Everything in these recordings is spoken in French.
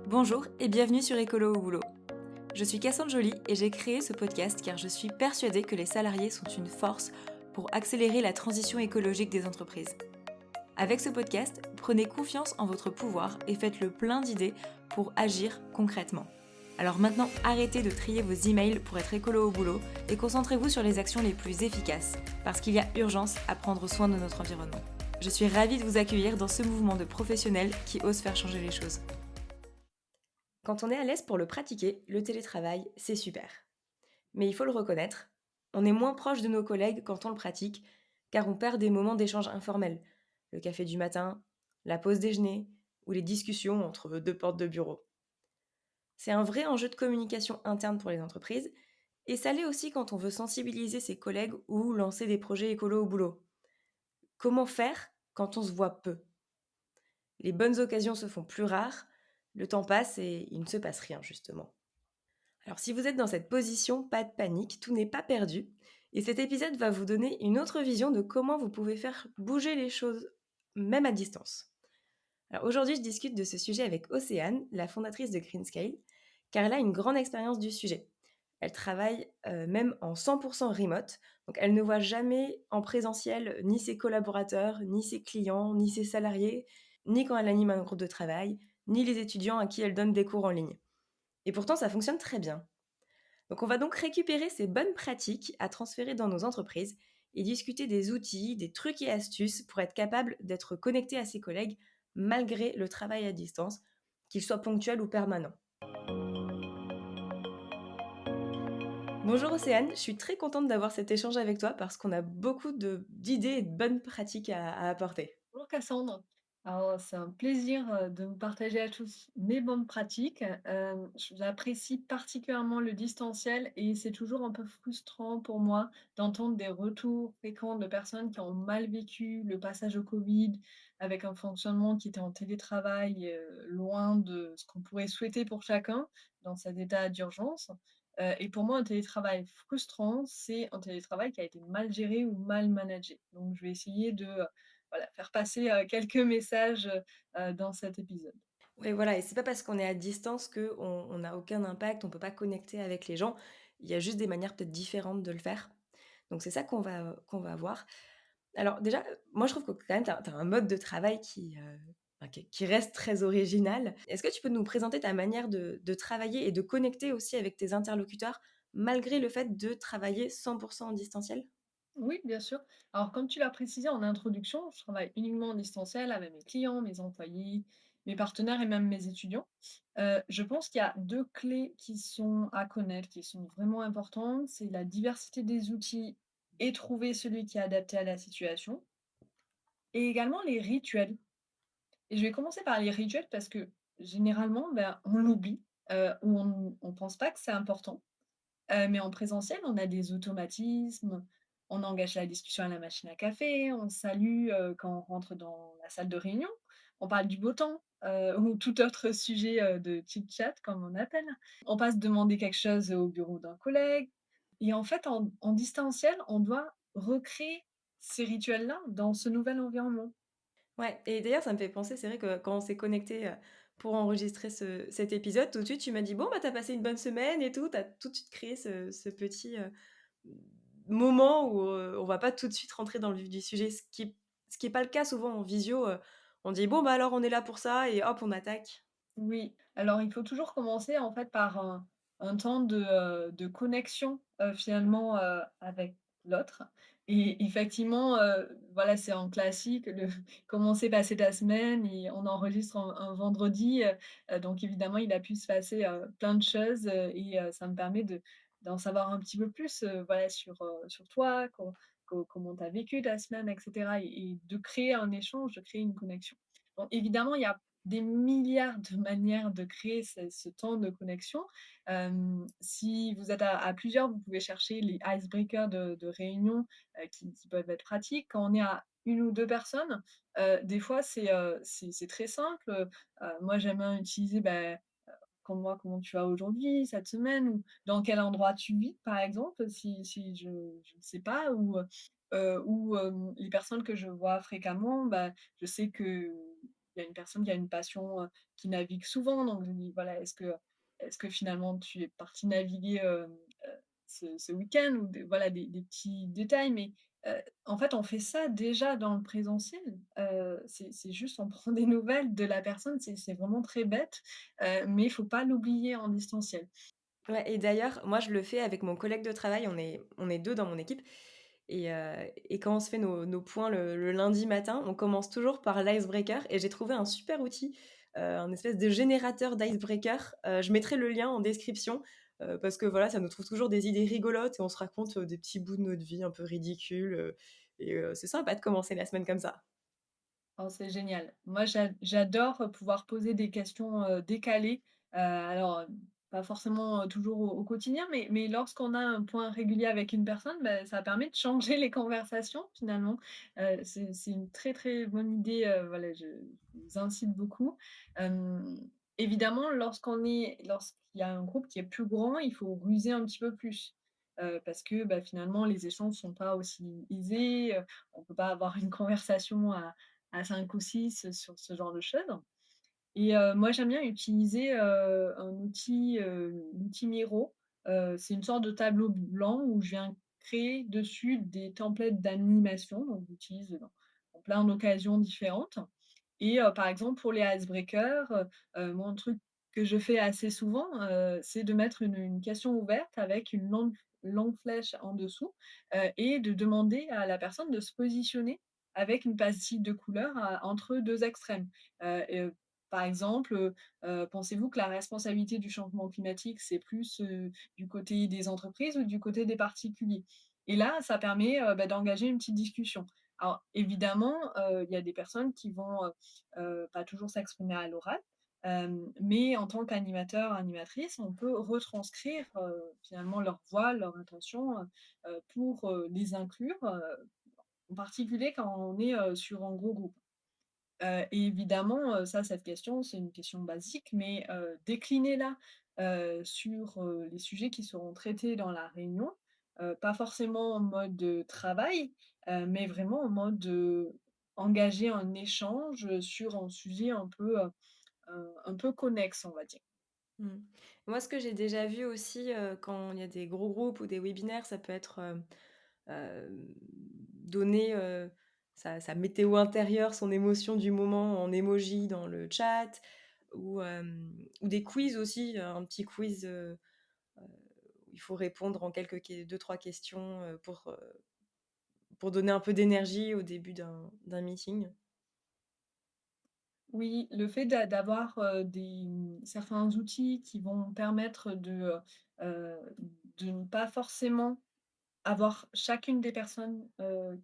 Bonjour et bienvenue sur Écolo au boulot. Je suis Cassandre Joly et j'ai créé ce podcast car je suis persuadée que les salariés sont une force pour accélérer la transition écologique des entreprises. Avec ce podcast, prenez confiance en votre pouvoir et faites le plein d'idées pour agir concrètement. Alors maintenant, arrêtez de trier vos emails pour être écolo au boulot et concentrez-vous sur les actions les plus efficaces parce qu'il y a urgence à prendre soin de notre environnement. Je suis ravie de vous accueillir dans ce mouvement de professionnels qui osent faire changer les choses. Quand on est à l'aise pour le pratiquer, le télétravail, c'est super. Mais il faut le reconnaître, on est moins proche de nos collègues quand on le pratique, car on perd des moments d'échange informels. Le café du matin, la pause déjeuner ou les discussions entre deux portes de bureau. C'est un vrai enjeu de communication interne pour les entreprises, et ça l'est aussi quand on veut sensibiliser ses collègues ou lancer des projets écolos au boulot. Comment faire quand on se voit peu? Les bonnes occasions se font plus rares, le temps passe et il ne se passe rien justement. Alors si vous êtes dans cette position, pas de panique, tout n'est pas perdu. Et cet épisode va vous donner une autre vision de comment vous pouvez faire bouger les choses, même à distance. Alors aujourd'hui, je discute de ce sujet avec Océane, la fondatrice de Greenscale, car elle a une grande expérience du sujet. Elle travaille même en 100% remote, donc elle ne voit jamais en présentiel ni ses collaborateurs, ni ses clients, ni ses salariés, ni quand elle anime un groupe de travail, ni les étudiants à qui elle donne des cours en ligne. Et pourtant, ça fonctionne très bien. Donc on va donc récupérer ces bonnes pratiques à transférer dans nos entreprises et discuter des outils, des trucs et astuces pour être capable d'être connecté à ses collègues malgré le travail à distance, qu'il soit ponctuel ou permanent. Bonjour Océane, je suis très contente d'avoir cet échange avec toi parce qu'on a beaucoup d'idées et de bonnes pratiques à apporter. Bonjour Cassandre. Alors, c'est un plaisir de vous partager à tous mes bonnes pratiques. J'apprécie particulièrement le distanciel et c'est toujours un peu frustrant pour moi d'entendre des retours fréquents de personnes qui ont mal vécu le passage au Covid avec un fonctionnement qui était en télétravail, loin de ce qu'on pourrait souhaiter pour chacun dans cet état d'urgence. Et pour moi, un télétravail frustrant, c'est un télétravail qui a été mal géré ou mal managé. Donc, je vais essayer de voilà, faire passer, quelques messages, dans cet épisode. Oui, voilà, et c'est pas parce qu'on est à distance qu'on on n'a aucun impact, on peut pas connecter avec les gens. Il y a juste des manières peut-être différentes de le faire. Donc c'est ça qu'on va voir. Alors déjà, moi je trouve que quand même tu as un mode de travail qui reste très original. Est-ce que tu peux nous présenter ta manière de travailler et de connecter aussi avec tes interlocuteurs, malgré le fait de travailler 100% en distanciel? Oui, bien sûr. Alors comme tu l'as précisé en introduction, je travaille uniquement en distanciel avec mes clients, mes employés, mes partenaires et même mes étudiants. Je pense qu'il y a 2 clés qui sont à connaître, qui sont vraiment importantes. C'est la diversité des outils et trouver celui qui est adapté à la situation et également les rituels. Et je vais commencer par les rituels parce que généralement, ben, on l'oublie, ou on pense pas que c'est important. Mais en présentiel, on a des automatismes, on engage la discussion à la machine à café, on salue, quand on rentre dans la salle de réunion, on parle du beau temps, ou tout autre sujet, de chit-chat comme on appelle. On passe demander quelque chose au bureau d'un collègue et en fait, en distanciel, on doit recréer ces rituels-là dans ce nouvel environnement. Ouais, et d'ailleurs ça me fait penser, c'est vrai que quand on s'est connecté pour enregistrer cet épisode, tout de suite tu m'as dit: «Bon, bah, t'as passé une bonne semaine et tout». Tu tout de suite créé ce petit, moment où, on va pas tout de suite rentrer dans le vif du sujet, ce qui est pas le cas souvent en visio, on dit: «Bon, bah, alors on est là pour ça» et hop, on attaque. Oui, alors il faut toujours commencer en fait par un temps de connexion, finalement, avec l'autre et effectivement, voilà, c'est en classique le comment s'est passée ta semaine et on enregistre un vendredi, donc évidemment il a pu se passer, plein de choses, et ça me permet d'en savoir un petit peu plus, voilà sur toi, comment tu as vécu ta semaine et cetera et de créer un échange, de créer une connexion. Bon évidemment il y a des milliards de manières de créer ce temps de connexion. Si vous êtes à plusieurs, vous pouvez chercher les icebreakers de réunion, qui peuvent être pratiques. Quand on est à une ou 2 personnes, des fois c'est très simple, moi j'aime bien utiliser, comment tu vas aujourd'hui, cette semaine? Ou dans quel endroit tu vis, par exemple, si je ne sais pas ou les personnes que je vois fréquemment, je sais que il y a une personne qui a une passion, qui navigue souvent, donc je lui dis: «Voilà, est-ce que finalement tu es parti naviguer, ce week-end?» ou des petits détails, mais en fait, on fait ça déjà dans le présentiel. C'est juste on prend des nouvelles de la personne, c'est vraiment très bête, mais il faut pas l'oublier en distanciel. Ouais et d'ailleurs, moi, je le fais avec mon collègue de travail, on est 2 dans mon équipe et quand on se fait nos points le lundi matin, on commence toujours par l'icebreaker et j'ai trouvé un super outil, un espèce de générateur d'icebreaker. Je mettrai le lien en description, parce que voilà, ça nous trouve toujours des idées rigolotes et on se raconte, des petits bouts de notre vie un peu ridicules, c'est sympa de commencer la semaine comme ça. Oh, c'est génial. Moi, j'adore pouvoir poser des questions, décalées, pas forcément, toujours au quotidien, mais lorsqu'on a un point régulier avec une personne, bah, ça permet de changer les conversations finalement. C'est une très, très bonne idée, voilà, je vous incite beaucoup. Hem, Évidemment, lorsqu'il y a un groupe qui est plus grand, il faut ruser un petit peu plus, parce que, bah, finalement les échanges sont pas aussi aisés, on peut pas avoir une conversation à 5 ou 6 sur ce genre de choses. Et moi, j'aime bien utiliser, un outil, l'outil Miro. C'est une sorte de tableau blanc où je viens créer dessus des templates d'animation, donc j'utilise dans plein d'occasions différentes. Et par exemple, pour les icebreakers, moi, un truc que je fais assez souvent, c'est de mettre une question ouverte avec une longue flèche en dessous, et de demander à la personne de se positionner avec une pastille de couleur entre 2 extrêmes. Par exemple, pensez-vous que la responsabilité du changement climatique, c'est plus, du côté des entreprises ou du côté des particuliers? Et là, ça permet, bah, d'engager une petite discussion. Alors évidemment, il y a des personnes qui vont, pas toujours s'exprimer à l'oral, mais en tant qu'animateur, animatrice, on peut retranscrire, finalement leur voix, leur intention, pour, les inclure, en particulier quand on est, sur un gros groupe. Et évidemment, cette question, c'est une question basique, mais déclinez-la, sur, les sujets qui seront traités dans la réunion, pas forcément en mode, travail, mais vraiment en mode, engager un échange, sur un sujet un peu connexe, on va dire. Mmh. Moi, ce que j'ai déjà vu aussi, quand il y a des gros groupes ou des webinaires, ça peut être, donner, sa météo intérieure, son émotion du moment en emoji dans le chat ou des quiz aussi, un petit quiz, où il faut répondre en quelques 2-3 questions, pour donner un peu d'énergie au début d'un meeting. Oui, le fait d'avoir, certains outils qui vont permettre de ne pas forcément avoir chacune des personnes,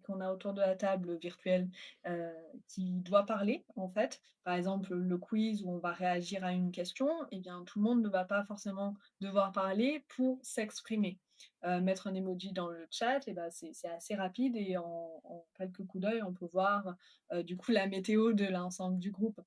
qu'on a autour de la table virtuelle, heu, qui doit parler, en fait. Par exemple, le quiz où on va réagir à une question, eh bien, tout le monde ne va pas forcément devoir parler pour s'exprimer. Mettre un emoji dans le chat et ben c'est assez rapide et en quelques coups d'œil, on peut voir, du coup, la météo de l'ensemble du groupe.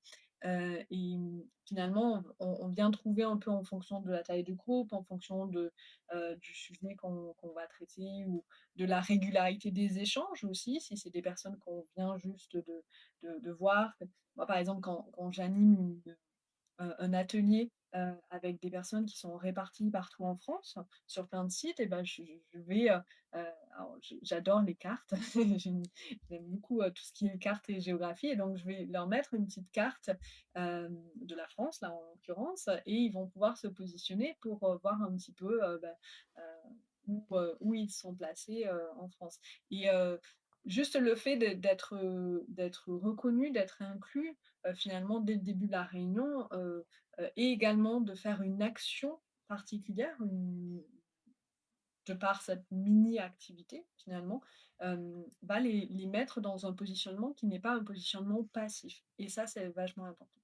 Finalement, on vient trouver un peu en fonction de la taille du groupe, en fonction du sujet qu'on va traiter ou de la régularité des échanges aussi, si c'est des personnes qu'on vient juste de voir. Moi, par exemple, quand j'anime un atelier, avec des personnes qui sont réparties partout en France, sur plein de sites et ben, je vais, alors j'adore les cartes. J'aime j'aime beaucoup, tout ce qui est cartes et géographie et donc je vais leur mettre une petite carte, de la France, là, en l'occurrence et ils vont pouvoir se positionner pour, voir un petit peu, où ils sont placés, en France et juste le fait d'être reconnu, d'être inclus, finalement dès le début de la réunion, et également de faire une action particulière, de par cette mini activité finalement, va les mettre dans un positionnement qui n'est pas un positionnement passif et ça, c'est vachement important.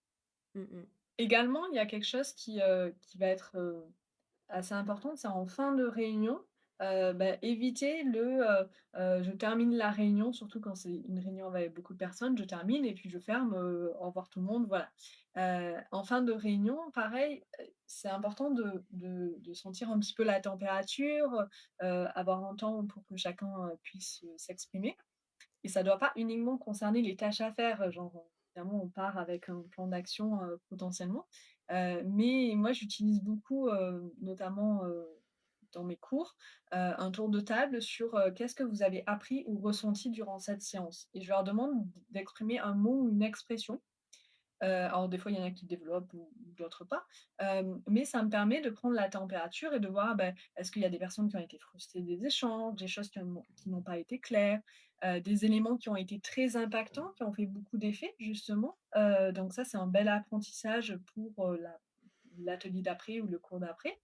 Mmh mh. Également, il y a quelque chose qui va être, assez importante, c'est en fin de réunion, éviter je termine la réunion, surtout quand c'est une réunion avec beaucoup de personnes, je termine et puis je ferme, «Au revoir tout le monde», voilà. En fin de réunion, pareil, c'est important de sentir un petit peu la température, avoir un temps pour que chacun, puisse, s'exprimer et ça doit pas uniquement concerner les tâches à faire, genre évidemment, on part avec un plan d'action, potentiellement. Mais moi, j'utilise beaucoup, notamment, dans mes cours, un tour de table sur, qu'est-ce que vous avez appris ou ressenti durant cette séance? Et je leur demande d'exprimer un mot ou une expression. Alors des fois, il y en a qui développent ou d'autres pas. Mais ça me permet de prendre la température et de voir, est-ce qu'il y a des personnes qui ont été frustrées des échanges, des choses qui n'ont pas été claires, des éléments qui ont été très impactants, qui ont fait beaucoup d'effet justement. Donc ça, c'est un bel apprentissage pour, l'atelier d'après ou le cours d'après.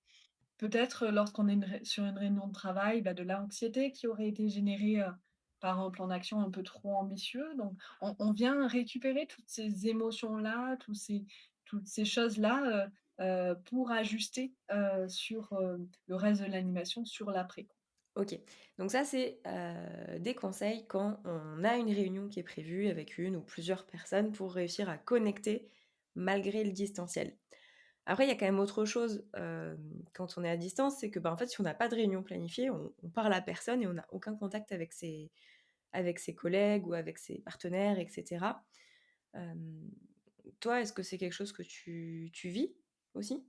Peut-être, lorsqu'on est sur une réunion de travail, de l'anxiété qui aurait été générée, par un plan d'action un peu trop ambitieux. Donc on vient récupérer toutes ces émotions-là, toutes ces choses-là, pour ajuster, sur, le reste de l'animation, sur l'après, quoi. OK. Donc ça, c'est, des conseils quand on a une réunion qui est prévue avec une ou plusieurs personnes pour réussir à connecter malgré le distanciel. Après, il y a quand même autre chose, quand on est à distance, c'est que, en fait, si on n'a pas de réunion planifiée, on parle à personne et on n'a aucun contact avec ses collègues ou avec ses partenaires et cetera. Hem, Toi, est-ce que c'est quelque chose que tu vis aussi?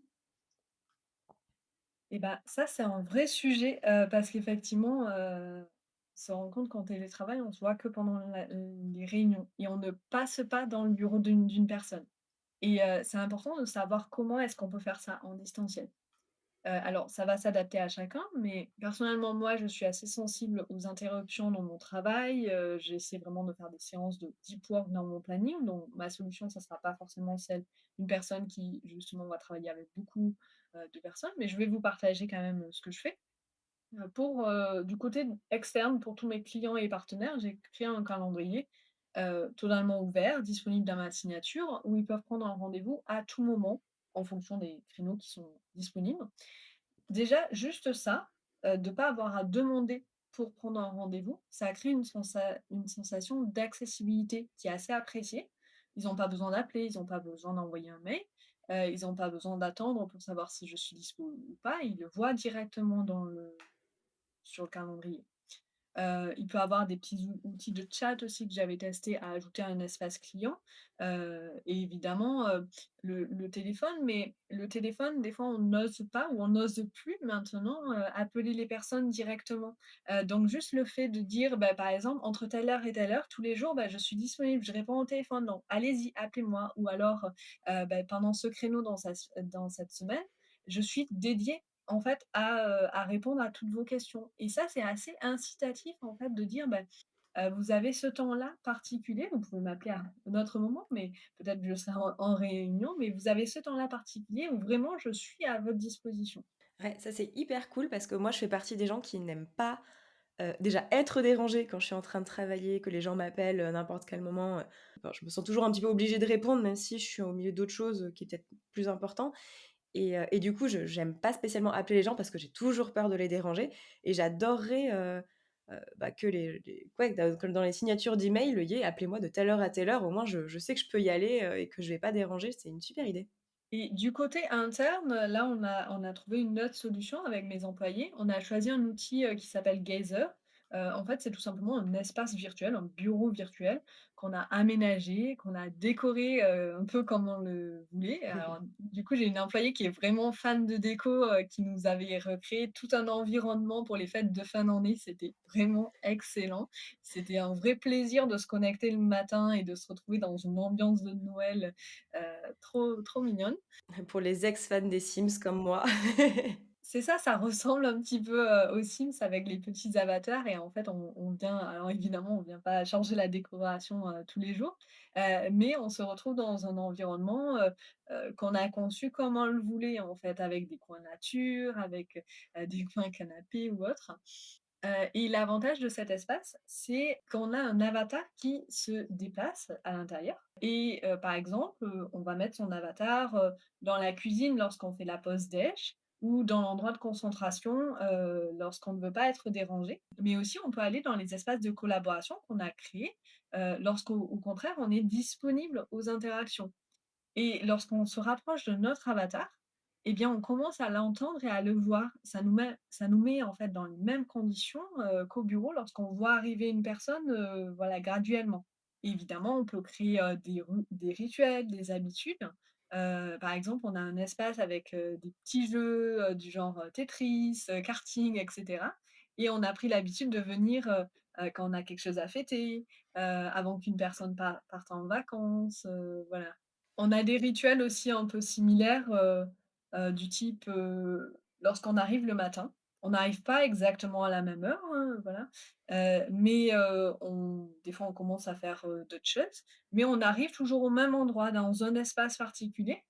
Et ça, c'est un vrai sujet, parce qu'effectivement, on se rend compte qu'en télétravail, on se voit que pendant les réunions et on ne passe pas dans le bureau d'une personne. Et c'est important de savoir comment est-ce qu'on peut faire ça en distanciel. Alors ça va s'adapter à chacun, mais personnellement, moi, je suis assez sensible aux interruptions dans mon travail, j'essaie vraiment de faire des séances de deep work dans mon planning, donc ma solution, ça sera pas forcément celle d'une personne qui, justement, va travailler avec beaucoup, de personnes, mais je vais vous partager quand même, ce que je fais. Pour, du côté externe, pour tous mes clients et partenaires, j'ai créé un calendrier, totalement ouvert, disponible dans ma signature, où ils peuvent prendre un rendez-vous à tout moment, en fonction des créneaux qui sont disponibles. Déjà, juste ça, de pas avoir à demander pour prendre un rendez-vous, ça crée une sensation d'accessibilité qui est assez appréciée. Ils n'ont pas besoin d'appeler, ils n'ont pas besoin d'envoyer un mail, ils n'ont pas besoin d'attendre pour savoir si je suis dispo ou pas. Ils le voient directement sur le calendrier. Il peut avoir des petits outils de chat aussi que j'avais testé à ajouter à un espace client, et évidemment, le téléphone. Mais le téléphone, des fois, on n'ose pas ou on n'ose plus maintenant, appeler les personnes directement. Donc juste le fait de dire, par exemple: «Entre telle heure et telle heure, tous les jours, je suis disponible, je réponds au téléphone, donc allez-y, appelez-moi» ou alors, «Pendant ce créneau dans cette semaine, je suis dédiée en fait, à répondre à toutes vos questions. Et ça, c'est assez incitatif, en fait, de dire, vous avez ce temps-là particulier, vous pouvez m'appeler à un autre moment, mais peut-être que je serai en réunion, mais vous avez ce temps-là particulier où vraiment je suis à votre disposition». Ouais, ça c'est hyper cool parce que moi je fais partie des gens qui n'aiment pas, déjà être dérangée quand je suis en train de travailler, que les gens m'appellent, n'importe quel moment, enfin je me sens toujours un petit peu obligée de répondre même si je suis au milieu d'autre chose, qui est peut-être plus important et du coup je j'aime pas spécialement appeler les gens parce que j'ai toujours peur de les déranger et j'adorerais, que les ouais, comme dans les signatures d'email, il y ait: «Appelez-moi de telle heure à telle heure», au moins je sais que je peux y aller, et que je vais pas déranger, c'est une super idée. Et du côté interne, là, on a trouvé une autre solution avec mes employés. On a choisi un outil, qui s'appelle Gazer. En fait, c'est tout simplement un espace virtuel, un bureau virtuel qu'on a aménagé, qu'on a décoré, un peu comme on le voulait. Alors, du coup, j'ai une employée qui est vraiment fan de déco, qui nous avait recréé tout un environnement pour les fêtes de fin d'année. C'était vraiment excellent. C'était un vrai plaisir de se connecter le matin et de se retrouver dans une ambiance de Noël, trop trop mignonne. Pour les ex-fans des Sims comme moi. C'est ça, ça ressemble un petit peu, aux Sims avec les petits avatars. Et en fait, on vient, alors évidemment, on vient pas changer la décoration, tous les jours, mais on se retrouve dans un environnement, qu'on a conçu comme on le voulait, en fait, avec des coins nature, avec, des coins canapés ou autres. Et l'avantage de cet espace, c'est qu'on a un avatar qui se déplace à l'intérieur. Et par exemple, on va mettre son avatar, dans la cuisine lorsqu'on fait la pause déj ou dans l'endroit de concentration, lorsqu'on ne veut pas être dérangé. Mais aussi, on peut aller dans les espaces de collaboration qu'on a créés, lorsqu'au au contraire, on est disponible aux interactions. Et lorsqu'on se rapproche de notre avatar, eh bien, on commence à l'entendre et à le voir. Ça nous met en fait dans les mêmes conditions, qu'au bureau lorsqu'on voit arriver une personne, voilà, graduellement. Évidemment, on peut créer, des rituels, des habitudes. Par exemple, on a un espace avec, des petits jeux, du genre, Tetris, karting et cetera et on a pris l'habitude de venir, quand on a quelque chose à fêter, avant qu'une personne parte en vacances, voilà. On a des rituels aussi un peu similaires, du type, lorsqu'on arrive le matin, on n'arrive pas exactement à la même heure, hein, voilà, mais on des fois, on commence à faire, d'autres choses, mais on arrive toujours au même endroit, dans un espace particulier,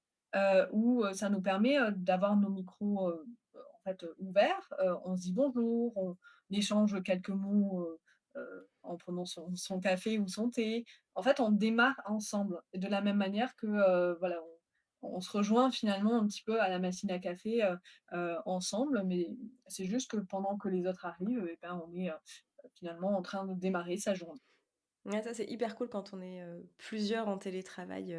où, ça nous permet, d'avoir nos micros, en fait, ouverts. On se dit bonjour, on échange quelques mots, en prenant son café ou son thé. En fait, on démarre ensemble et de la même manière que, voilà, on se rejoint finalement un petit peu à la machine à café, ensemble, mais c'est juste que pendant que les autres arrivent et ben, on est, finalement en train de démarrer sa journée. Ouais, ça, c'est hyper cool quand on est, plusieurs en télétravail,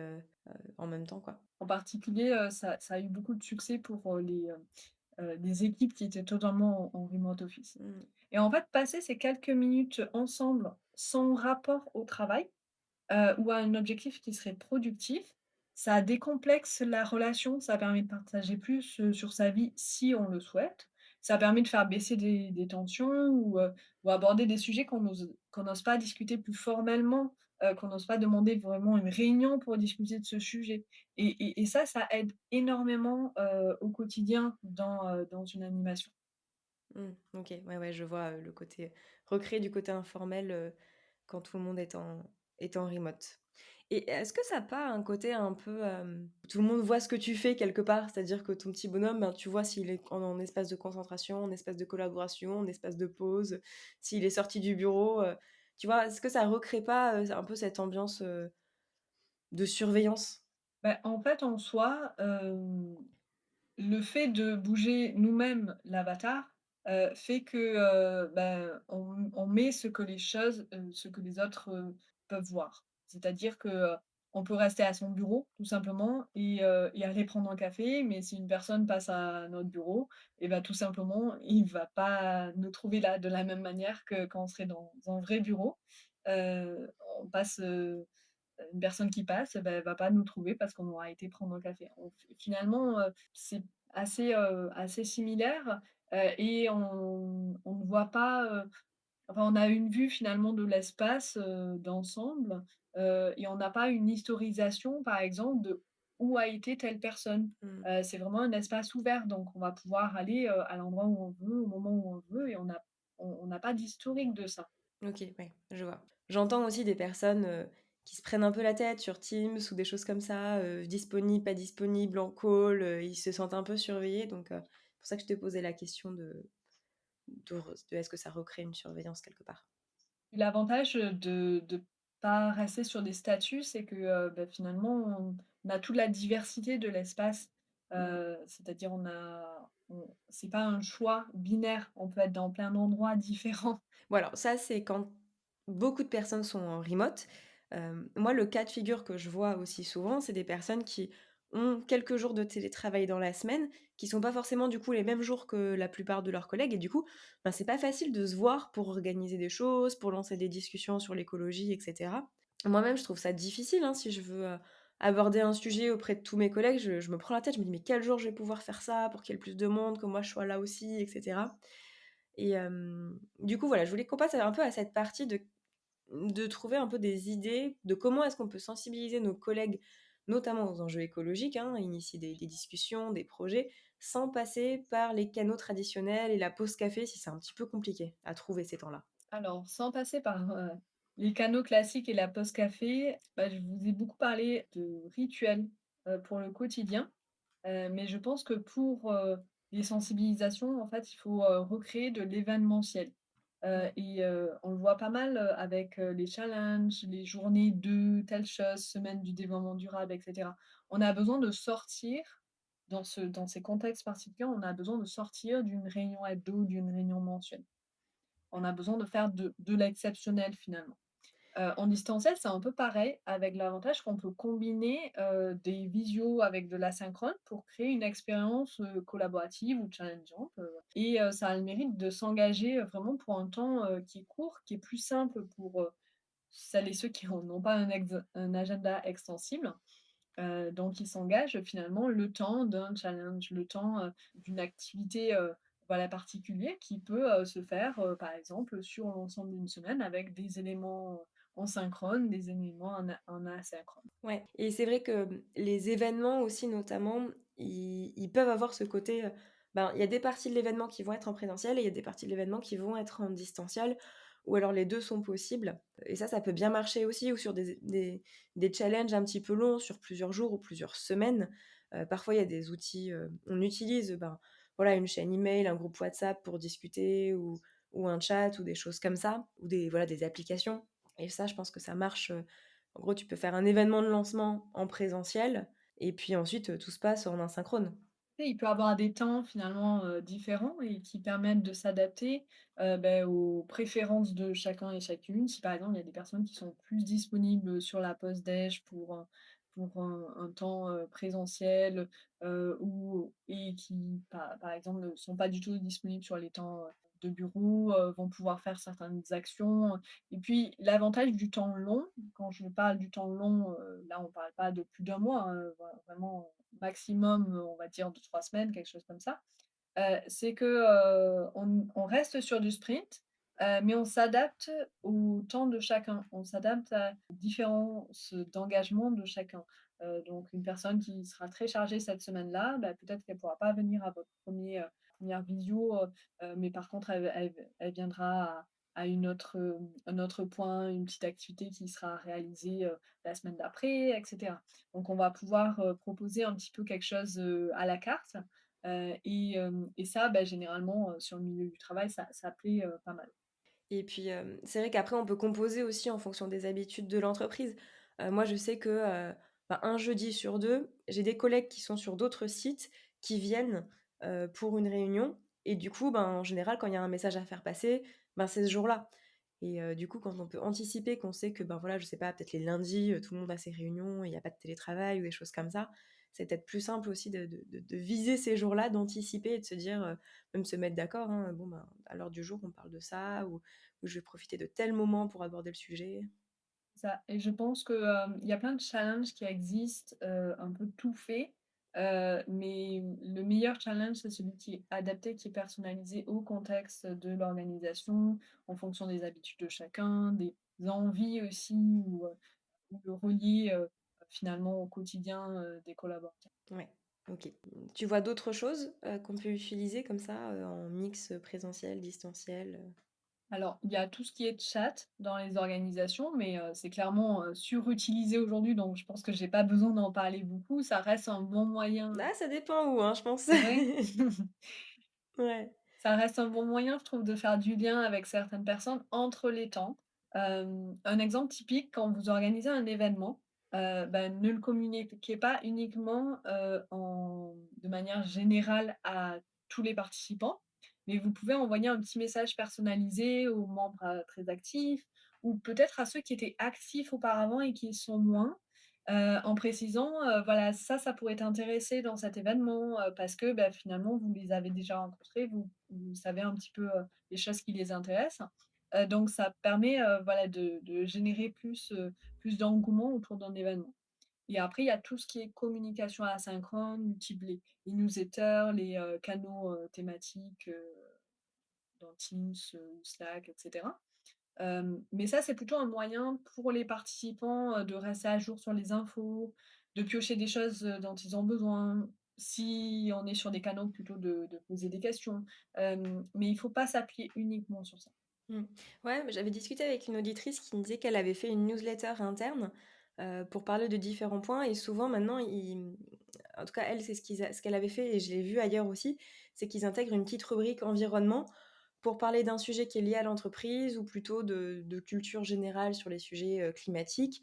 en même temps, quoi. En particulier, ça a eu beaucoup de succès pour, les équipes qui étaient totalement en remote office Mmh. et en fait, passer ces quelques minutes ensemble, sans rapport au travail, ou à un objectif qui serait productif, ça décomplexe la relation, ça permet de partager plus, sur sa vie si on le souhaite. Ça permet de faire baisser des tensions ou aborder des sujets qu'on n'ose pas discuter plus formellement, qu'on n'ose pas demander vraiment une réunion pour discuter de ce sujet et ça, ça aide énormément, au quotidien dans une animation. Mmh. OK. Ouais, ouais, je vois, le côté recréer du côté informel, quand tout le monde est en remote. Et est-ce que ça a pas un côté un peu, tout le monde voit ce que tu fais quelque part? C'est-à-dire que ton petit bonhomme, ben, tu vois s'il est en espace de concentration, en espace de collaboration, en espace de pause, s'il est sorti du bureau, tu vois? Est-ce que ça recrée pas, un peu cette ambiance, de surveillance? Bah, en fait, en soi, le fait de bouger nous-mêmes l'avatar, fait que, on met ce que les autres, peuvent voir. C'est-à-dire que, on peut rester à son bureau tout simplement et aller prendre un café, mais si une personne passe à notre bureau et bah, tout simplement, il va pas nous trouver là de la même manière que quand on serait dans un vrai bureau. On passe, une personne qui passe, bah, elle va pas nous trouver parce qu'on aura été prendre un café. On finalement, c'est assez similaire, et on ne voit pas, enfin, on a une vue finalement de l'espace, d'ensemble, et on n'a pas une historisation, par exemple, de où a été telle personne. Mmh. C'est vraiment un espace ouvert, donc on va pouvoir aller, à l'endroit où on veut, au moment où on veut et on n'a pas d'historique de ça. OK, ouais, je vois. J'entends aussi des personnes, qui se prennent un peu la tête sur Teams ou des choses comme ça, disponible, pas disponible, en call, ils se sentent un peu surveillés donc c'est pour ça que je te posais la question de est-ce que ça recrée une surveillance quelque part? L'avantage, de pas rester sur des statuts, c'est que, bah, finalement, on a toute la diversité de l'espace. Mmh. C'est-à-dire on c'est pas un choix binaire, on peut être dans plein d'endroits différents. Bon alors ça, c'est quand beaucoup de personnes sont en remote. Moi, le cas de figure que je vois aussi souvent, c'est des personnes qui ont quelques jours de télétravail dans la semaine, qui sont pas forcément du coup les mêmes jours que la plupart de leurs collègues et du coup, ben, c'est pas facile de se voir pour organiser des choses, pour lancer des discussions sur l'écologie et cetera. Moi-même, je trouve ça difficile, hein, si je veux, aborder un sujet auprès de tous mes collègues, je me prends la tête, je me dis: «Mais quel jour je vais pouvoir faire ça pour qu'il y ait le plus de monde, que moi je sois là aussi?» et cetera. Et du coup, voilà, je voulais qu'on passe un peu à cette partie de trouver un peu des idées de comment est-ce qu'on peut sensibiliser nos collègues, notamment aux enjeux écologiques, hein, initier des discussions, des projets, sans passer par les canaux traditionnels et la pause café si c'est un petit peu compliqué à trouver ces temps-là. Alors, sans passer par, les canaux classiques et la pause café, bah, je vous ai beaucoup parlé de rituels, pour le quotidien. Mais je pense que pour, les sensibilisations, en fait, il faut, recréer de l'événementiel. Mmh. On le voit pas mal, avec, les challenges, les journées de telle chose, semaine du développement durable et cetera. On a besoin de sortir dans ces contextes particuliers, on a besoin de sortir d'une réunion hebdo, d'une réunion mensuelle. On a besoin de faire de l'exceptionnel finalement. En distanciel, c'est un peu pareil, avec l'avantage qu'on peut combiner, des visios avec de l'asynchrone pour créer une expérience, collaborative ou challengeante, ça a le mérite de s'engager, vraiment pour un temps, qui est court, qui est plus simple pour, celles et ceux qui n'ont pas un agenda extensible. Donc ils s'engagent finalement le temps d'un challenge, le temps, d'une activité, voilà particulier qui peut, se faire, par exemple sur l'ensemble d'une semaine avec des éléments, en synchrone, des éléments en asynchrone. Ouais, et c'est vrai que, les événements aussi notamment, ils peuvent avoir ce côté, ben, il y a des parties de l'événement qui vont être en présentiel et il y a des parties de l'événement qui vont être en distanciel ou alors les 2 sont possibles et ça peut bien marcher aussi ou sur des challenges un petit peu longs sur plusieurs jours ou plusieurs semaines. Parfois il y a des outils, on utilise, ben, voilà, une chaîne email, un groupe WhatsApp pour discuter ou un chat ou des choses comme ça ou des applications et ça je pense que ça marche, en gros, tu peux faire un événement de lancement en présentiel et puis ensuite, tout se passe en asynchrone. Et il peut avoir des temps finalement, différents et qui permettent de s'adapter, aux préférences de chacun et chacune. Si par exemple, il y a des personnes qui sont plus disponibles sur la pause déj pour un temps, présentiel, ou et qui par exemple ne sont pas du tout disponibles sur les temps, de bureau, vont pouvoir faire certaines actions. Et puis l'avantage du temps long, quand je parle du temps long, là on parle pas de plus d'un mois, hein, vraiment maximum, on va dire de 3 semaines, quelque chose comme ça. C'est que, on reste sur du sprint, mais on s'adapte au temps de chacun. On s'adapte à différences d'engagement de chacun. Donc une personne qui sera très chargée cette semaine-là, bah, peut-être qu'elle pourra pas venir à votre 1er visio, mais par contre elle viendra à un autre point, une petite activité qui sera réalisée, la semaine d'après, et cetera. Donc on va pouvoir, proposer un petit peu quelque chose, à la carte. Et ça, bah, généralement, sur le milieu du travail, ça plaît, pas mal. Et puis, c'est vrai qu'après on peut composer aussi en fonction des habitudes de l'entreprise. Moi je sais que, bah, 1 jeudi sur 2, j'ai des collègues qui sont sur d'autres sites qui viennent, pour une réunion et du coup, ben, en général quand il y a un message à faire passer, ben, c'est ce jour-là et du coup quand on peut anticiper, qu'on sait que, ben, voilà, je sais pas, peut-être les lundis, tout le monde a ses réunions et il y a pas de télétravail ou des choses comme ça, c'est peut-être plus simple aussi de viser ces jours-là, d'anticiper et de se dire, même se mettre d'accord, hein: «Bon, ben, à l'heure du jour on parle de ça» ou je vais profiter de tel moment pour aborder le sujet. Ça et je pense que, il y a plein de challenges qui existent, un peu tout faits, mais le meilleur challenge, c'est celui qui est adapté, qui est personnalisé au contexte de l'organisation, en fonction des habitudes de chacun, des envies aussi ou le relier, finalement au quotidien, des collaborateurs. Ouais, OK. Tu vois d'autres choses, qu'on peut utiliser comme ça, en mix, présentiel, distanciel, Alors, il y a tout ce qui est chat dans les organisations, mais c'est clairement, surutilisé aujourd'hui, donc je pense que j'ai pas besoin d'en parler beaucoup. Ça reste un bon moyen. Ah, ça dépend où, hein, je pense. C'est vrai? Ouais. Ça reste un bon moyen, je trouve, de faire du lien avec certaines personnes entre les temps. Un exemple typique, quand vous organisez un événement, ne le communiquez pas uniquement, de manière générale à tous les participants, mais vous pouvez envoyer un petit message personnalisé aux membres, très actifs ou peut-être à ceux qui étaient actifs auparavant et qui le sont moins, en précisant, voilà, ça pourrait t'intéresser dans cet événement, parce que, bah, finalement, vous les avez déjà rencontrés, vous savez un petit peu, les choses qui les intéressent. Donc ça permet, voilà, de générer plus d'engouement autour d'un événement. Et après, il y a tout ce qui est communication asynchrone, type les newsletters, les, canaux, thématiques, dans Teams, ou Slack, et cetera. Mais ça, c'est plutôt un moyen pour les participants, de rester à jour sur les infos, de piocher des choses, dont ils ont besoin. Si on est sur des canaux, plutôt de poser des questions. Mais il faut pas s'appuyer uniquement sur ça. Mmh. Ouais, mais j'avais discuté avec une auditrice qui me disait qu'elle avait fait une newsletter interne, pour parler de différents points et souvent maintenant en tout cas elle, c'est ce qu'elle avait fait et je l'ai vu ailleurs aussi, c'est qu'ils intègrent une petite rubrique environnement pour parler d'un sujet qui est lié à l'entreprise ou plutôt de culture générale sur les sujets, climatiques.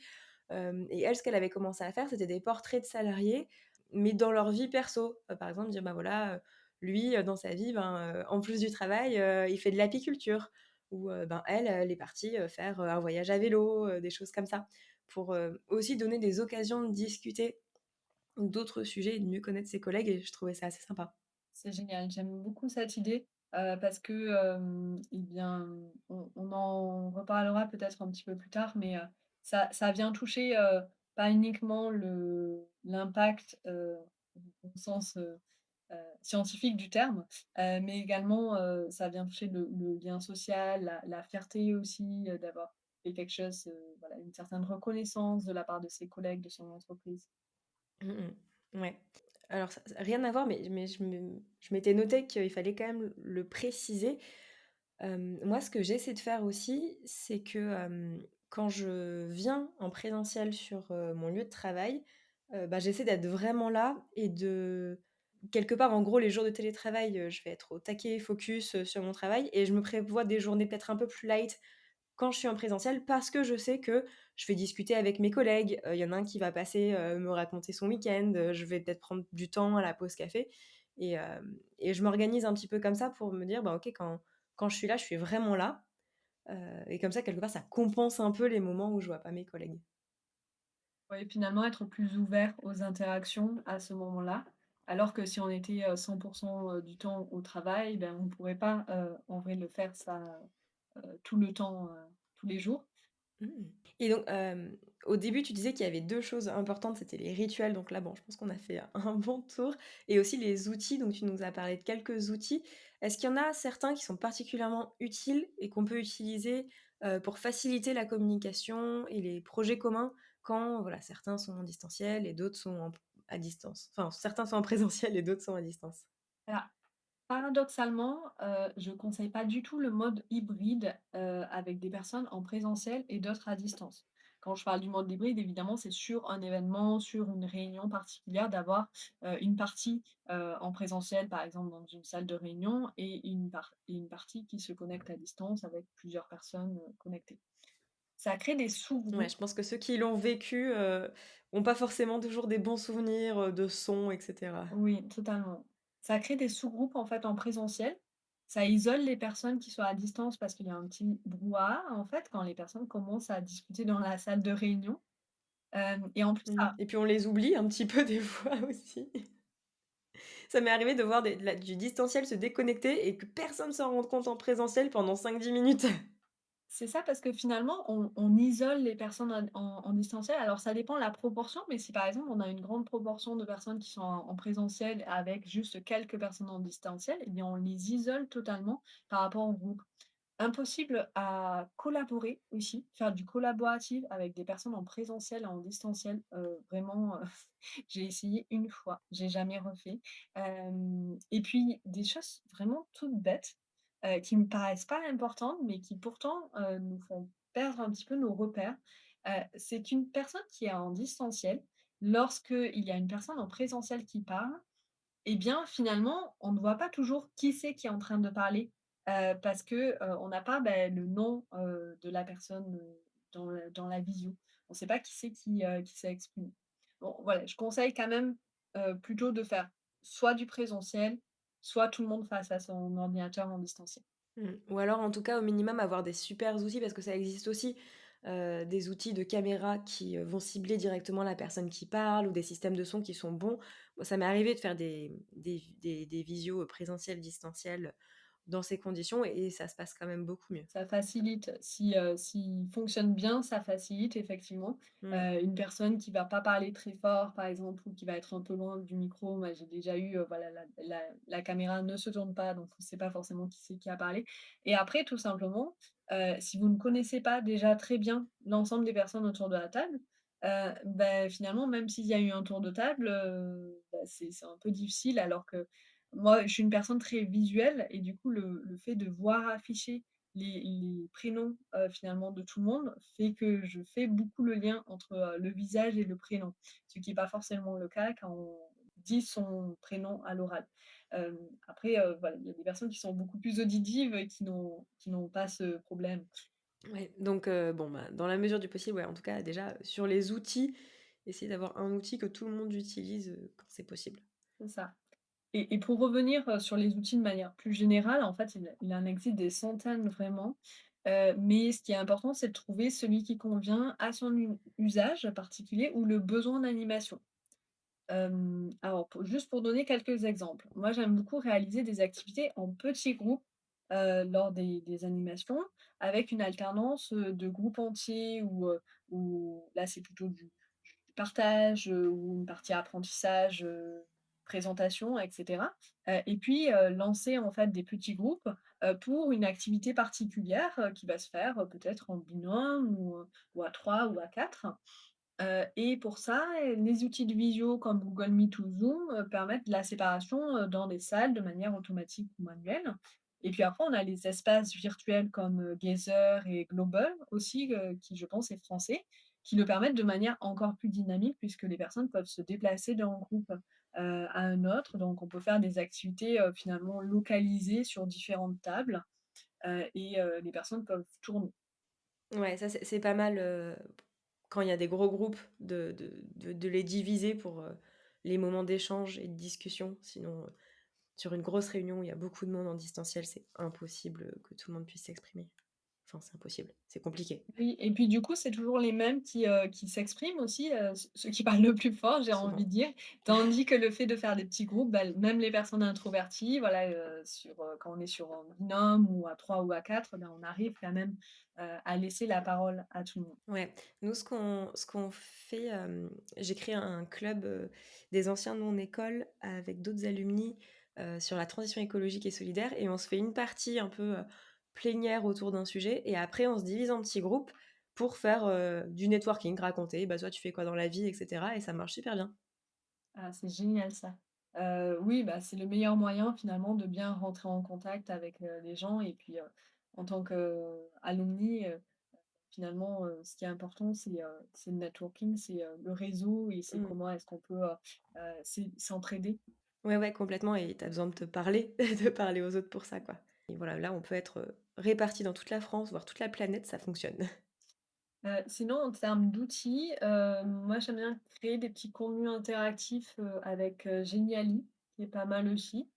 Et elle, ce qu'elle avait commencé à faire, c'était des portraits de salariés, mais dans leur vie perso. Par exemple, dire: «Bah, voilà, lui, dans sa vie, ben, en plus du travail, il fait de l'apiculture» ou ben, elle est partie, faire, un voyage à vélo, des choses comme ça. Pour, aussi donner des occasions de discuter d'autres sujets et de mieux connaître ses collègues et je trouvais ça assez sympa. C'est génial, j'aime beaucoup cette idée. parce que, eh bien, on en reparlera peut-être un petit peu plus tard, mais, ça vient toucher, pas uniquement le l'impact, au sens, scientifique du terme, mais également, ça vient toucher le lien social, la fierté aussi, d'avoir fait quelque chose, voilà, une certaine reconnaissance de la part de ses collègues, de son entreprise. Mmh mh. Ouais. Alors ça rien à voir, mais je m'étais noté qu'il fallait quand même le préciser. Moi, ce que j'essaie de faire aussi, c'est que, quand je viens en présentiel sur, mon lieu de travail, bah, j'essaie d'être vraiment là et de quelque part, en gros, les jours de télétravail, je vais être au taquet, focus, sur mon travail et je me prévois des journées peut-être un peu plus light quand je suis en présentiel parce que je sais que je vais discuter avec mes collègues. Il y en a un qui va passer, me raconter son week-end, je vais peut-être prendre du temps à la pause café et je m'organise un petit peu comme ça pour me dire: «Bah, OK, quand je suis là, je suis vraiment là», et comme ça, quelque part, ça compense un peu les moments où je vois pas mes collègues. Ouais, finalement être plus ouvert aux interactions à ce moment-là, alors que si on était, 100 du temps au travail, ben, on ne pourrait pas, en vrai le faire ça, tout le temps, tous les jours. Mmh. Et donc, au début, tu disais qu'il y avait 2 choses importantes, c'était les rituels, donc là, bon, je pense qu'on a fait un bon tour et aussi les outils, donc tu nous as parlé de quelques outils. Est-ce qu'il y en a certains qui sont particulièrement utiles et qu'on peut utiliser, pour faciliter la communication et les projets communs quand, voilà, certains sont en distanciel et d'autres sont à distance? Enfin, certains sont en présentiel et d'autres sont à distance. Alors, paradoxalement, je conseille pas du tout le mode hybride, avec des personnes en présentiel et d'autres à distance. Quand je parle du mode hybride, évidemment, c'est sur un événement, sur une réunion particulière, d'avoir, une partie, en présentiel, par exemple dans une salle de réunion et une partie qui se connecte à distance avec plusieurs personnes, connectées. Ça crée des Ouais, sous-groupes. je pense que ceux qui l'ont vécu, ont pas forcément toujours des bons souvenirs, de son et cetera. Oui, totalement. Ça crée des sous-groupes, en fait, en présentiel. Ça isole les personnes qui sont à distance parce qu'il y a un petit brouhaha, en fait, quand les personnes commencent à discuter dans la salle de réunion. Et en plus, Mmh, ça et puis on les oublie un petit peu des fois aussi. Ça m'est arrivé de voir du distanciel se déconnecter et que personne s'en rende compte en présentiel pendant 5-10 minutes. c'est ça parce que finalement, on isole les personnes en distanciel. Alors ça dépend de la proportion, mais si, par exemple, on a une grande proportion de personnes qui sont en présentiel avec juste quelques personnes en distanciel, eh bien, on les isole totalement par rapport au groupe. Impossible à collaborer aussi, faire du collaboratif avec des personnes en présentiel et en distanciel, vraiment, j'ai essayé une fois, j'ai jamais refait. Et puis des choses vraiment toutes bêtes, qui me paraissent pas importantes, mais qui pourtant, nous font perdre un petit peu nos repères. C'est qu'une personne qui est en distanciel, lorsqu'il y a une personne en présentiel qui parle, eh bien, finalement, on ne voit pas toujours qui c'est qui est en train de parler, parce que, on n'a pas, le nom, de la personne, dans la visio. On ne sait pas qui c'est qui s'est exprimé. Bon, voilà, je conseille quand même, plutôt de faire soit du présentiel, soit tout le monde face à son ordinateur en distanciel. Mmh, ou alors en tout cas au minimum avoir des super outils parce que ça existe aussi, des outils de caméra qui, vont cibler directement la personne qui parle ou des systèmes de son qui sont bons. Moi, ça m'est arrivé de faire des visios, présentiels, distanciels, dans ces conditions et ça se passe quand même beaucoup mieux. Ça facilite. Si, s'il fonctionne bien, ça facilite effectivement. Mmh. Une personne qui va pas parler très fort, par exemple, ou qui va être un peu loin du micro, moi j'ai déjà eu, voilà, la caméra ne se tourne pas, donc on sait pas forcément qui c'est qui a parlé. Et après, tout simplement, si vous ne connaissez pas déjà très bien l'ensemble des personnes autour de la table, finalement, même s'il y a eu un tour de table, c'est un peu difficile alors que moi, je suis une personne très visuelle et du coup, le fait de voir afficher les prénoms, finalement de tout le monde fait que je fais beaucoup le lien entre, le visage et le prénom. Ce qui est pas forcément le cas quand on dit son prénom à l'oral. Hem, Après, voilà, il y a des personnes qui sont beaucoup plus auditives et qui n'ont pas ce problème. Ouais, donc bon, bah, dans la mesure du possible, ouais, en tout cas, déjà, sur les outils, essayer d'avoir un outil que tout le monde utilise, quand c'est possible. C'est ça. Et pour revenir, sur les outils de manière plus générale, en fait, il en existe des centaines vraiment, mais ce qui est important, c'est de trouver celui qui convient à son usage particulier ou le besoin d'animation. Alors juste pour donner quelques exemples, moi j'aime beaucoup réaliser des activités en petits groupes, lors des animations avec une alternance, de groupes entiers où là c'est plutôt du partage, ou une partie apprentissage, présentation et cetera. Et puis, lancer en fait des petits groupes, pour une activité particulière, qui va se faire, peut-être en binôme ou à 3 ou à 4. Et pour ça, les outils de visio comme Google Meet ou Zoom, permettent la séparation, dans des salles de manière automatique ou manuelle. Et puis après, on a les espaces virtuels comme, Gather et Global aussi, qui je pense est français, qui le permettent de manière encore plus dynamique puisque les personnes peuvent se déplacer d'un groupe, à un autre. Donc on peut faire des activités, finalement localisées sur différentes tables, et les personnes peuvent tourner. Ouais, ça c'est pas mal, quand il y a des gros groupes de les diviser pour, les moments d'échange et de discussion. Sinon, sur une grosse réunion où il y a beaucoup de monde en distanciel, c'est impossible, que tout le monde puisse s'exprimer. Enfin, c'est impossible, c'est compliqué, Oui et puis du coup, c'est toujours les mêmes qui s'expriment aussi, ceux qui parlent le plus fort, j'ai envie souvent. de dire. Tandis que le fait de faire des petits groupes, bah, même les personnes introverties, voilà, quand on est sur un binôme ou à 3 ou à 4, ben, on arrive quand même, à laisser la parole à tout le monde. Ouais, nous ce qu'on fait, j'ai créé un club, des anciens de mon école avec d'autres alumni, sur la transition écologique et solidaire et on se fait une partie un peu, plénière autour d'un sujet et après on se divise en petits groupes pour faire, du networking, raconter, bah, toi tu fais quoi dans la vie et cetera et ça marche super bien. Ah, c'est génial ça. Oui, bah, c'est le meilleur moyen finalement de bien rentrer en contact avec, les gens et puis, en tant qu'alumni, finalement, ce qui est important, c'est le networking, c'est, le réseau et c'est Mmh. comment est-ce qu'on peut, s'entraider. Ouais, ouais, complètement et tu as besoin de te parler, de parler aux autres pour ça, quoi et voilà, là on peut être, répartis dans toute la France, voire toute la planète, ça fonctionne. Sinon en termes d'outils, moi j'aime bien créer des petits contenus interactifs, avec, Geniali, qui est pas mal aussi.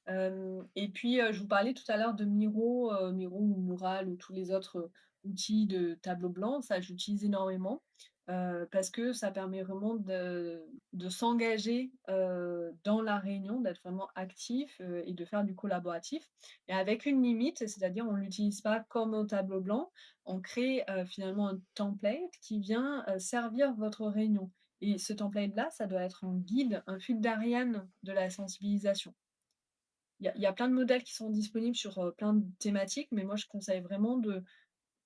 Et puis, je vous parlais tout à l'heure de Miro, Miro ou Mural ou tous les autres, outils de tableau blanc. Ça, j'utilise énormément, parce que ça permet vraiment de s'engager, dans la réunion, d'être vraiment actif, et de faire du collaboratif et avec une limite, c'est-à-dire on ne l'utilise pas comme un tableau blanc, on crée, finalement un template qui vient, servir votre réunion et ce template-là, ça doit être un guide, un fil d'Ariane de la sensibilisation. Il y a plein de modèles qui sont disponibles sur, plein de thématiques, mais moi je conseille vraiment de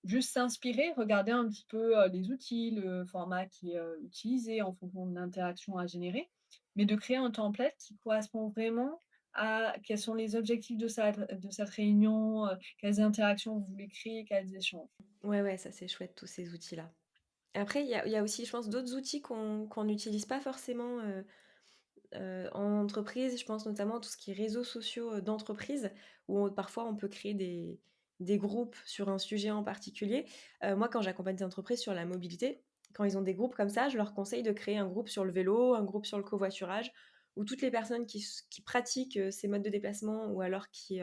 juste s'inspirer, regarder un petit peu, les outils, le format qui est, utilisé en fonction de l'interaction à générer, mais de créer un template qui correspond vraiment à quels sont les objectifs de cette réunion, quelles interactions vous voulez créer, quels échanges. Ouais, ouais, ça c'est chouette tous ces outils-là. Après, il y a aussi, je pense, d'autres outils qu'on n'utilise pas forcément en entreprise. Je pense notamment à tout ce qui est réseaux sociaux d'entreprise, où parfois on peut créer des groupes sur un sujet en particulier. Moi, quand j'accompagne des entreprises sur la mobilité, quand ils ont des groupes comme ça, je leur conseille de créer un groupe sur le vélo, un groupe sur le covoiturage, où toutes les personnes qui pratiquent ces modes de déplacement ou alors qui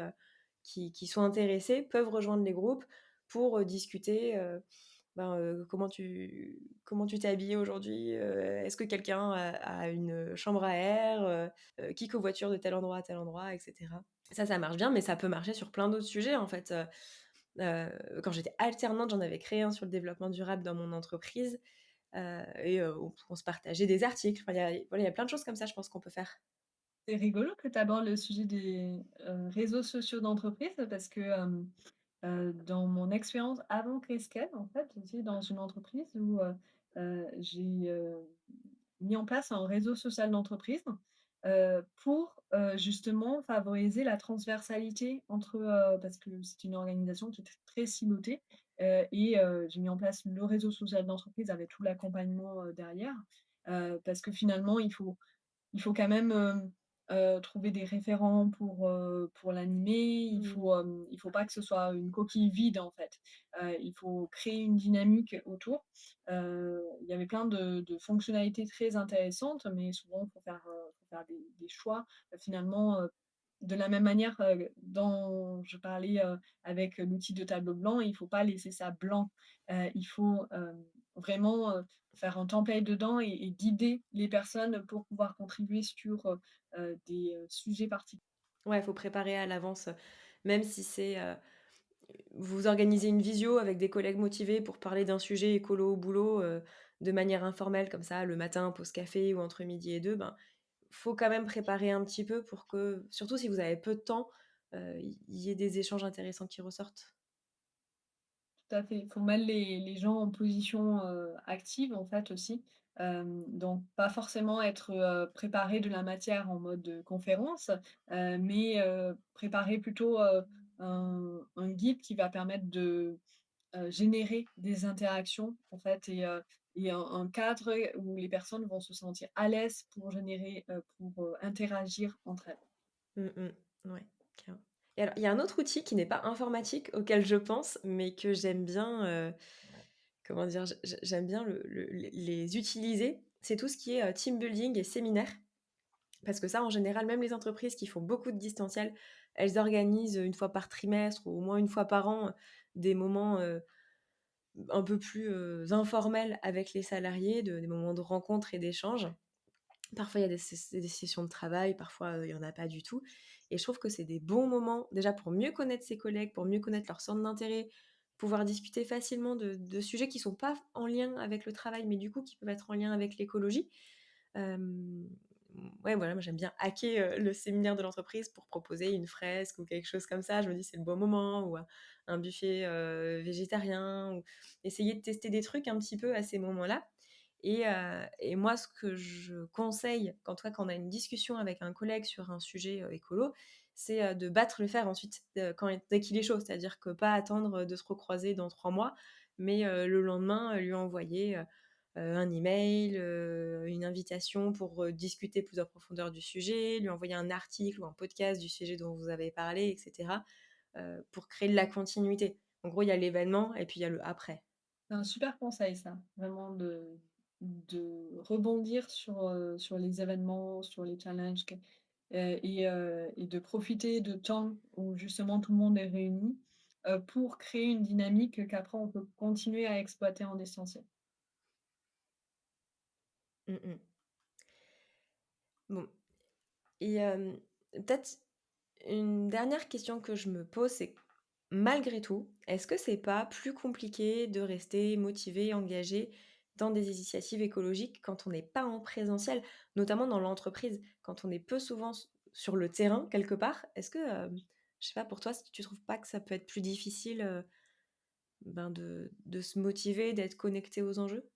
sont intéressées peuvent rejoindre les groupes pour discuter. Ben, comment tu t'es habillé aujourd'hui? Est-ce que quelqu'un a une chambre à air? Qui covoiture de tel endroit à tel endroit? Et cetera. Ça marche bien, mais ça peut marcher sur plein d'autres sujets, en fait. Quand j'étais alternante, j'en avais créé un sur le développement durable dans mon entreprise, et on se partageait des articles. Enfin, voilà, il y a plein de choses comme ça, je pense qu'on peut faire. C'est rigolo que tu abordes le sujet des, réseaux sociaux d'entreprise parce que, dans mon expérience avant Crescale, en fait, j'étais dans une entreprise où, j'ai, mis en place un réseau social d'entreprise, pour, justement favoriser la transversalité entre, parce que c'est une organisation qui est très silotée, et j'ai mis en place le réseau social d'entreprise avec tout l'accompagnement, derrière, parce que finalement il faut quand même, trouver des référents pour l'animer. Mmh. Il faut pas que ce soit une coquille vide, en fait. Il faut créer une dynamique autour. Il y avait plein de fonctionnalités très intéressantes, mais souvent, il faut faire des choix, finalement, de la même manière, dont je parlais, avec l'outil de tableau blanc, il faut pas laisser ça blanc. Il faut, vraiment, faire un template dedans et guider les personnes pour pouvoir contribuer sur, des, sujets particuliers. Ouais, il faut préparer à l'avance, même si c'est, vous organisez une visio avec des collègues motivés pour parler d'un sujet écolo au boulot, de manière informelle comme ça, le matin, pause café ou entre midi et 2. Ben, faut quand même préparer un petit peu pour que surtout si vous avez peu de temps, il y ait des échanges intéressants qui ressortent. Tout à fait. Il faut mettre les gens en position, active, en fait, aussi. Donc pas forcément être, préparer de la matière en mode, conférence, mais préparer plutôt, un guide qui va permettre de, générer des interactions, en fait et un cadre où les personnes vont se sentir à l'aise pour générer, pour, interagir entre elles. Mmh mh. Ouais, carrément. Et alors, il y a un autre outil qui n'est pas informatique auquel je pense, mais que j'aime bien, comment dire? J'aime bien les utiliser. C'est tout ce qui est, team building et séminaire. Parce que ça, en général, même les entreprises qui font beaucoup de distanciel, elles organisent, une fois par trimestre ou au moins une fois par an, des moments, un peu plus, informels avec les salariés, des moments de rencontre et d'échange. Parfois, il y a des sessions de travail, parfois, il y en a pas du tout et je trouve que c'est des bons moments, déjà pour mieux connaître ses collègues, pour mieux connaître leur centre d'intérêt, pouvoir discuter facilement de sujets qui sont pas en lien avec le travail, mais du coup qui peuvent être en lien avec l'écologie. Hem, ouais, voilà, moi j'aime bien hacker, le séminaire de l'entreprise pour proposer une fresque ou quelque chose comme ça. Je me dis: «C'est le bon moment» ou un buffet, végétarien ou essayer de tester des trucs un petit peu à ces moments-là et moi ce que je conseille quand on a une discussion avec un collègue sur un sujet, écolo, c'est, de battre le fer ensuite, dès qu'il est chaud. C'est-à-dire que pas attendre, de se recroiser dans 3 mois, mais, le lendemain, lui envoyer, un email, une invitation pour, discuter plus en profondeur du sujet, lui envoyer un article ou un podcast du sujet dont vous avez parlé et cetera, pour créer de la continuité. En gros, il y a l'événement et puis il y a le après. C'est un super conseil ça, vraiment de rebondir sur les événements, sur les challenges et de profiter de temps où justement tout le monde est réuni, pour créer une dynamique qu'après on peut continuer à exploiter en essentiel. Mmh mh. Bon et peut-être une dernière question que je me pose, c'est malgré tout, est-ce que c'est pas plus compliqué de rester motivé, engagé dans des initiatives écologiques quand on n'est pas en présentiel, notamment dans l'entreprise, quand on est peu souvent sur le terrain quelque part? Est-ce que, je sais pas pour toi, si tu trouves pas que ça peut être plus difficile, ben, de se motiver, d'être connecté aux enjeux?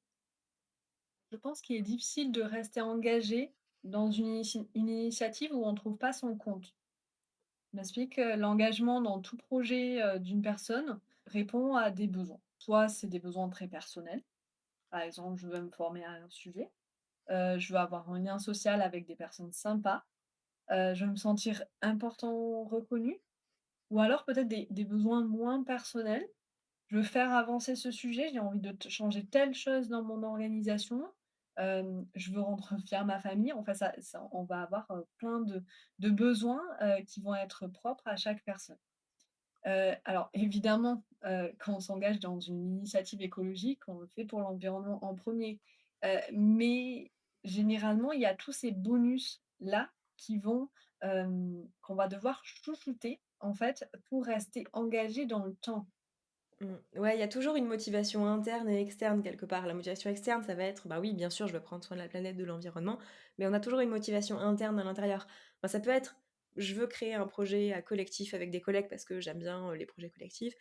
Je pense qu'il est difficile de rester engagé dans une initiative où on ne trouve pas son compte. Je m'explique, l'engagement dans tout projet, d'une personne répond à des besoins. Soit c'est des besoins très personnels, par exemple, je veux me former à un sujet, je veux avoir un lien social avec des personnes sympas, je veux me sentir important, reconnu ou alors peut-être des besoins moins personnels. Je veux faire avancer ce sujet, j'ai envie de changer telle chose dans mon organisation, je veux rendre fière ma famille. Enfin, ça on va avoir, plein de besoins, qui vont être propres à chaque personne. Alors évidemment, quand on s'engage dans une initiative écologique, on le fait pour l'environnement en premier. Mais généralement, il y a tous ces bonus-là qui vont, qu'on va devoir chouchouter, en fait, pour rester engagé dans le temps. Mmh. Ouais, il y a toujours une motivation interne et externe quelque part. La motivation externe, ça va être, bah oui, bien sûr, je veux prendre soin de la planète, de l'environnement, mais on a toujours une motivation interne à l'intérieur. Enfin, ça peut être, je veux créer un projet collectif avec des collègues parce que j'aime bien les projets collectifs.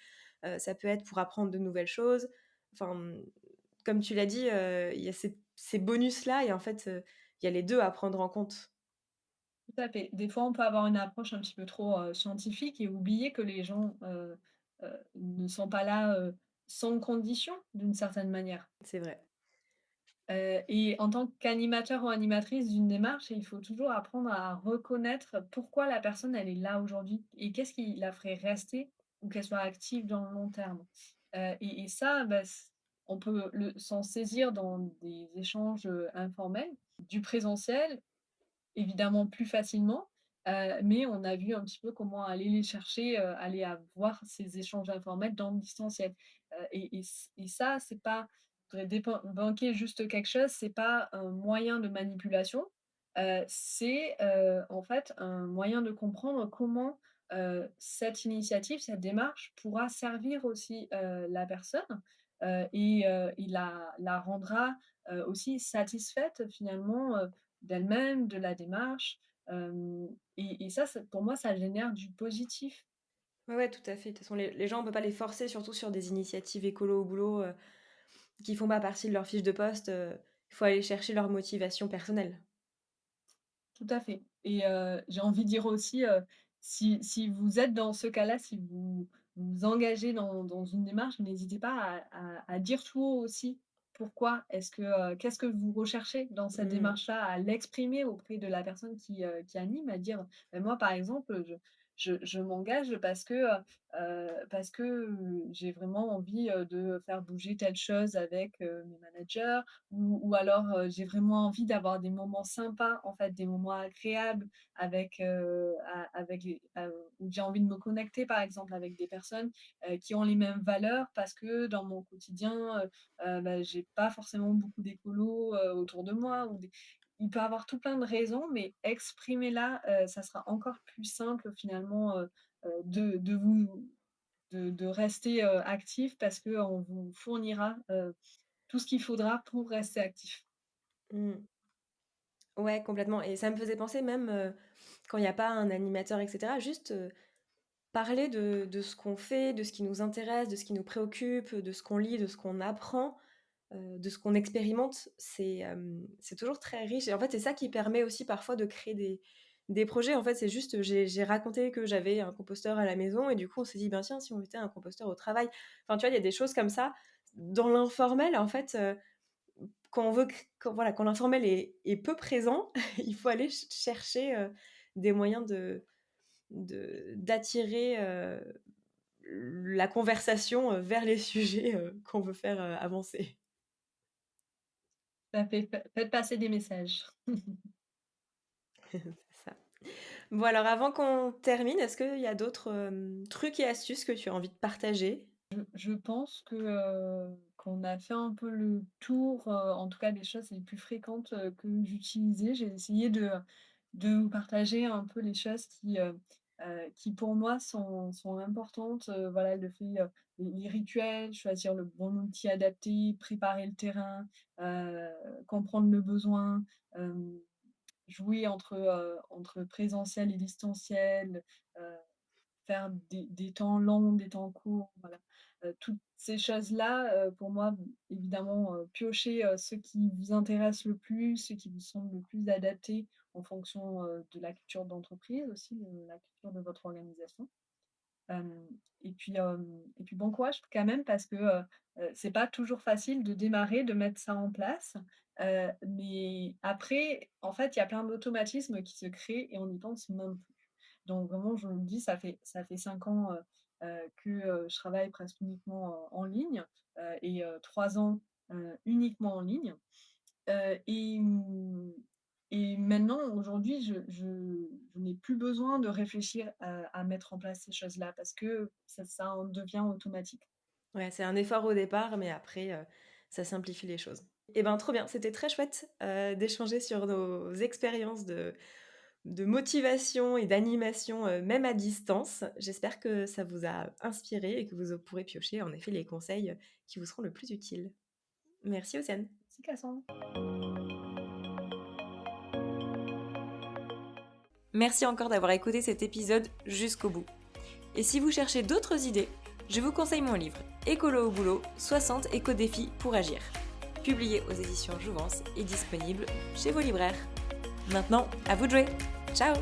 Ça peut être pour apprendre de nouvelles choses. Enfin, comme tu l'as dit, il y a ces bonus-là et en fait, il y a les deux à prendre en compte. Tout à fait. Des fois, on peut avoir une approche un petit peu trop, scientifique et oublier que les gens, ne sont pas là, sans condition, d'une certaine manière. C'est vrai. Et en tant qu'animateur ou animatrice d'une démarche, il faut toujours apprendre à reconnaître pourquoi la personne, elle est là aujourd'hui et qu'est-ce qui la ferait rester ou qu'elle soit active dans le long terme. Et ça, bah, on peut s'en saisir dans des échanges informels, du présentiel évidemment plus facilement, mais on a vu un petit peu comment aller les chercher, aller avoir ces échanges informels dans le distanciel. Et ça, c'est pas voudrais débunker juste quelque chose, c'est pas un moyen de manipulation, c'est, en fait, un moyen de comprendre comment, cette initiative, cette démarche pourra servir aussi, la personne, et la rendra, aussi satisfaite finalement, d'elle-même, de la démarche, hem et ça pour moi, ça génère du positif. Ouais, ouais, tout à fait. De toute façon, les gens, on peut pas les forcer, surtout sur des initiatives écolo au boulot, qui font pas partie de leur fiche de poste, il faut aller chercher leur motivation personnelle. Tout à fait et j'ai envie de dire aussi, si vous êtes dans ce cas-là, si vous vous engagez dans une démarche, n'hésitez pas à dire tout haut aussi pourquoi est-ce que, qu'est-ce que vous recherchez dans cette Mmh. démarche-là? À l'exprimer auprès de la personne qui anime, à dire: «Moi, par exemple, je m'engage parce que, j'ai vraiment envie, de faire bouger telle chose avec, mes managers». Ou alors, j'ai vraiment envie d'avoir des moments sympas, en fait, des moments agréables avec, avec où j'ai envie de me connecter, par exemple, avec des personnes, qui ont les mêmes valeurs parce que dans mon quotidien, j'ai pas forcément beaucoup d'écolos, autour de moi ou des il peut y avoir tout plein de raisons, mais exprimez-la, ça sera encore plus simple finalement, de vous de rester, actif parce qu'on vous fournira, tout ce qu'il faudra pour rester actif. Mmh. Ouais, complètement et ça me faisait penser même, quand il y a pas un animateur et cetera, juste, parler de ce qu'on fait, de ce qui nous intéresse, de ce qui nous préoccupe, de ce qu'on lit, de ce qu'on apprend, de ce qu'on expérimente, c'est toujours très riche et en fait, c'est ça qui permet aussi parfois de créer des projets. En fait, c'est juste, j'ai raconté que j'avais un composteur à la maison et du coup, on s'est dit: «Ben, tiens, si on mettait un composteur au travail?» Enfin, tu vois, il y a des choses comme ça, dans l'informel, en fait, quand on veut quand l'informel est peu présent, il faut aller chercher, des moyens d'attirer, la conversation, vers les sujets, qu'on veut faire, avancer. Ça fait faites passer des messages. C'est ça. Bon alors avant qu'on termine, est-ce qu'il y a d'autres, trucs et astuces que tu as envie de partager? Je pense que, qu'on a fait un peu le tour, en tout cas des choses les plus fréquentes, que j'utilisais. J'ai essayé de vous partager un peu les choses qui pour moi sont importantes, voilà le fait, les rituels, choisir le bon outil adapté, préparer le terrain, comprendre le besoin, hem, jouer entre présentiel et distanciel, heu faire des temps longs, des temps courts, voilà. Toutes ces choses-là, pour moi, évidemment, piochez, ceux qui vous intéressent le plus, ceux qui vous semblent le plus adaptés en fonction, de la culture d'entreprise aussi, de la culture de votre organisation. Hem et puis bon courage quand même parce que, c'est pas toujours facile de démarrer, de mettre ça en place, mais après, en fait, il y a plein d'automatismes qui se créent et on n'y pense même plus. Donc vraiment, je vous le dis, ça fait 5 ans, que, je travaille presque uniquement, en ligne, et 3 ans, uniquement en ligne. Et maintenant, aujourd'hui, je n'ai plus besoin de réfléchir à mettre en place ces choses-là parce que ça en devient automatique. Ouais, c'est un effort au départ, mais après, ça simplifie les choses. Et ben, trop bien, c'était très chouette, d'échanger sur nos expériences de motivation et d'animation, même à distance. J'espère que ça vous a inspiré et que vous pourrez piocher en effet les conseils, qui vous seront le plus utiles. Merci Océane. C'est Cassandre. Merci encore d'avoir écouté cet épisode jusqu'au bout. Et si vous cherchez d'autres idées, je vous conseille mon livre Écolo au boulot, 60 éco-défis pour agir. Publié aux éditions Jouvence et disponible chez vos libraires. Maintenant, à vous de jouer. Ciao!